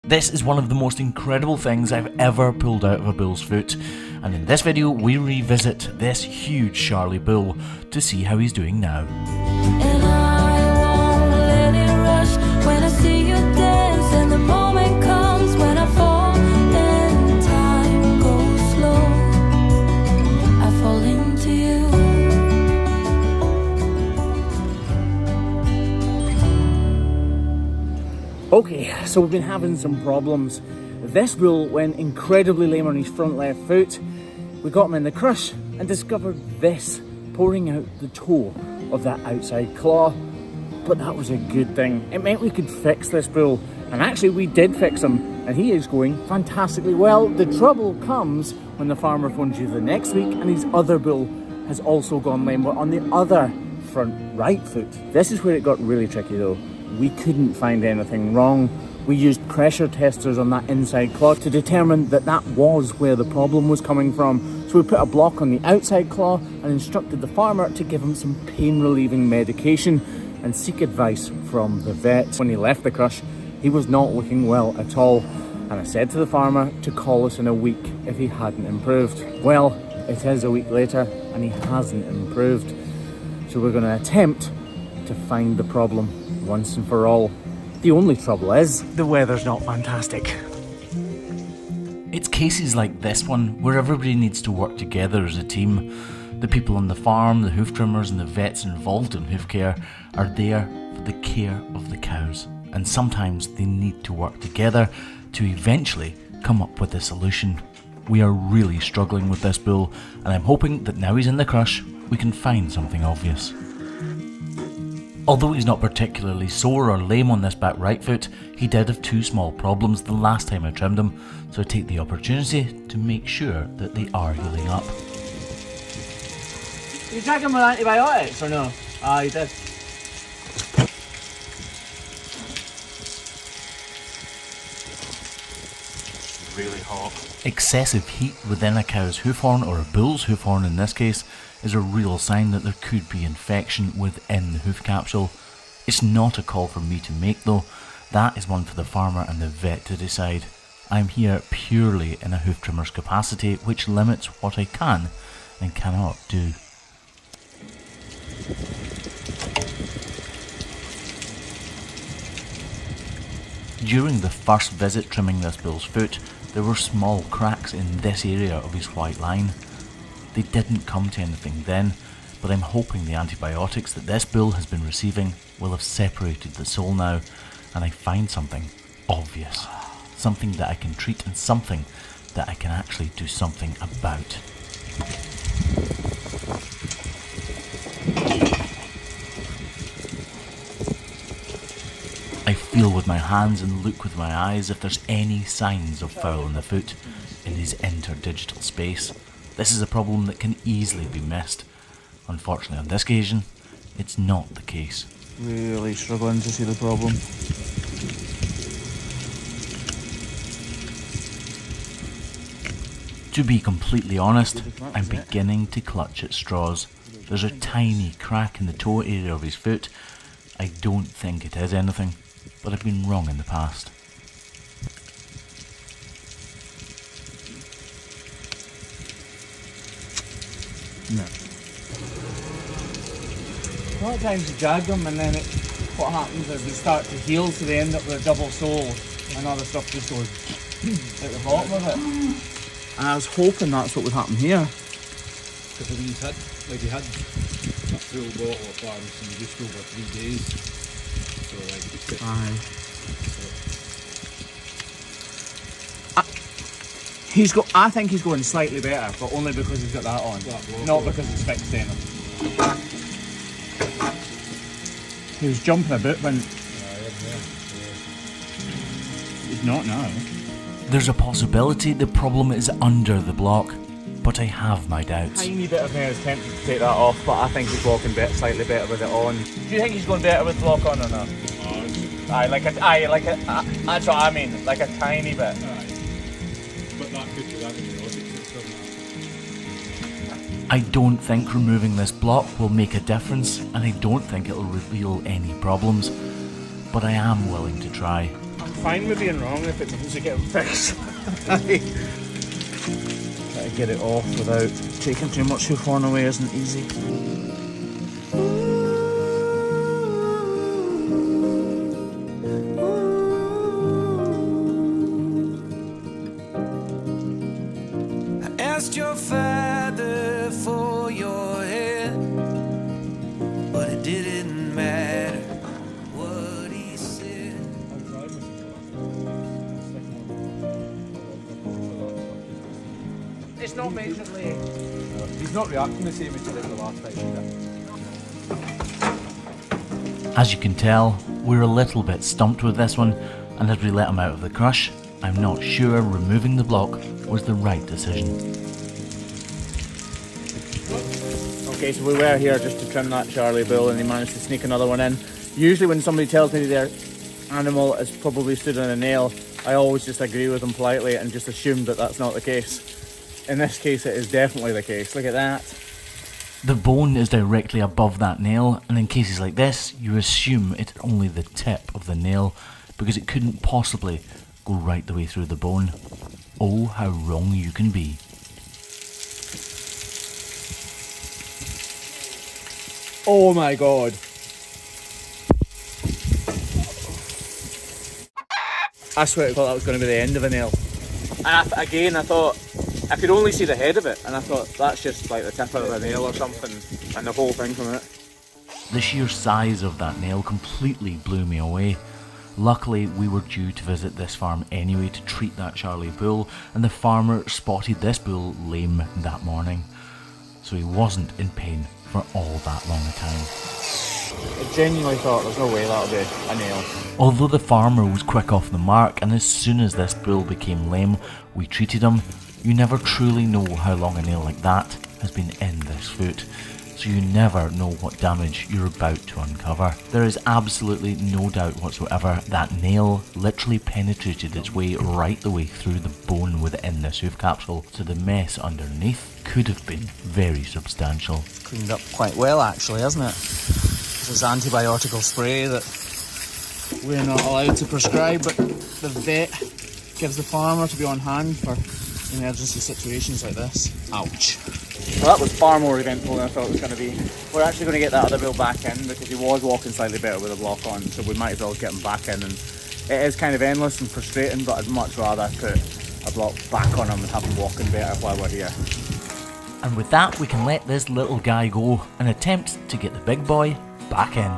This is one of the most incredible things I've ever pulled out of a bull's foot, and in this video we revisit this huge Charlie bull to see how he's doing now. And I won't let it rush when I see you dance, and the moment comes when I fall and time goes slow. I fall into you. Okay, so we've been having some problems. This bull went incredibly lame on his front left foot. We got him in the crush and discovered this pouring out the toe of that outside claw. But that was a good thing. It meant we could fix this bull. And actually we did fix him, and he is going fantastically well. The trouble comes when the farmer phones you the next week and his other bull has also gone lame, but on the other front right foot. This is where it got really tricky though. We couldn't find anything wrong. We used pressure testers on that inside claw to determine that that was where the problem was coming from. So we put a block on the outside claw and instructed the farmer to give him some pain relieving medication and seek advice from the vet. When he left the crush, he was not looking well at all. And I said to the farmer to call us in a week if he hadn't improved. Well, it is a week later and he hasn't improved. So we're going to attempt to find the problem once and for all. The only trouble is, the weather's not fantastic. It's cases like this one where everybody needs to work together as a team. The people on the farm, the hoof trimmers and the vets involved in hoof care are there for the care of the cows. And sometimes they need to work together to eventually come up with a solution. We are really struggling with this bull, and I'm hoping that now he's in the crush, we can find something obvious. Although he's not particularly sore or lame on this back right foot, he did have two small problems the last time I trimmed him, so I take the opportunity to make sure that they are healing up. You take him with antibiotics or no? Ah, you did. Really hot. Excessive heat within a cow's hoof horn, or a bull's hoof horn in this case, is a real sign that there could be infection within the hoof capsule. It's not a call for me to make though, that is one for the farmer and the vet to decide. I'm here purely in a hoof trimmer's capacity, which limits what I can and cannot do. During the first visit trimming this bull's foot, there were small cracks in this area of his white line. They didn't come to anything then, but I'm hoping the antibiotics that this bull has been receiving will have separated the sole now, and I find something obvious. Something that I can treat and something that I can actually do something about. I feel with my hands and look with my eyes if there's any signs of foul in the foot in his interdigital space. This is a problem that can easily be missed. Unfortunately on this occasion, it's not the case. Really struggling to see the problem. To be completely honest, I'm beginning to clutch at straws. There's a tiny crack in the toe area of his foot. I don't think it is anything, but I've been wrong in the past. No. A lot of times you jag them and then what happens is they start to heal, so they end up with a double sole and other stuff just goes at the bottom of it. And I was hoping that's what would happen here. Because I mean, you had a full bottle of pharmacy just over 3 days. So like, Aye. I think he's going slightly better, but only because he's got that on, not because it's fixed in him. He was jumping a bit when he's not now. There's a possibility the problem is under the block, but I have my doubts. Tiny bit of me is tempted to take that off, but I think he's walking slightly better with it on. Do you think he's going better with the block on or not? That's what I mean, like a tiny bit. but that could be that I don't think removing this block will make a difference, and I don't think it'll reveal any problems, but I am willing to try. fine with being wrong if it means you get fixed. Try to get it off without taking too much hoof horn away isn't easy. I asked your father for your head, but it didn't matter what he said. It's not majorly. He's not reacting the same as he did the last time either. As you can tell, we're a little bit stumped with this one, and as we let him out of the crush, I'm not sure removing the block was the right decision. Okay, so we were here just to trim that Charlie bull and he managed to sneak another one in. Usually when somebody tells me their animal has probably stood on a nail, I always just agree with them politely and just assume that that's not the case. In this case it is definitely the case. Look at that. The bone is directly above that nail, and in cases like this, you assume it's only the tip of the nail because it couldn't possibly go right the way through the bone. Oh, how wrong you can be. Oh my god. I swear to God that was going to be the end of a nail. And I thought, I could only see the head of it, and I thought that's just like the tip of a nail or something, and the whole thing from it. The sheer size of that nail completely blew me away. Luckily, we were due to visit this farm anyway to treat that Charlie bull, and the farmer spotted this bull lame that morning, so he wasn't in pain for all that long a time. I genuinely thought there's no way that'll be a nail. Although the farmer was quick off the mark, and as soon as this bull became lame, we treated him, you never truly know how long a nail like that has been in this foot, so you never know what damage you're about to uncover. There is absolutely no doubt whatsoever that nail literally penetrated its way right the way through the bone within this hoof capsule, so the mess underneath could have been very substantial. Cleaned up quite well actually, hasn't it? This is antibiotical spray that we're not allowed to prescribe, but the vet gives the farmer to be on hand for emergency situations like this. Ouch. Well, that was far more eventful than I thought it was going to be. We're actually going to get that other bull back in because he was walking slightly better with a block on, so we might as well get him back in. And it is kind of endless and frustrating, but I'd much rather put a block back on him and have him walking better while we're here. And with that, we can let this little guy go and attempt to get the big boy back in.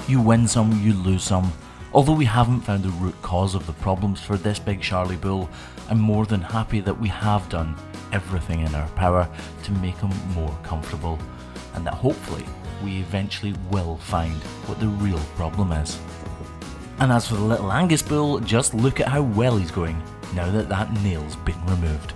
You win some, you lose some. Although we haven't found the root cause of the problems for this big Charlie bull, I'm more than happy that we have done everything in our power to make him more comfortable, and that hopefully we eventually will find what the real problem is. And as for the little Angus bull, just look at how well he's going now that that nail's been removed.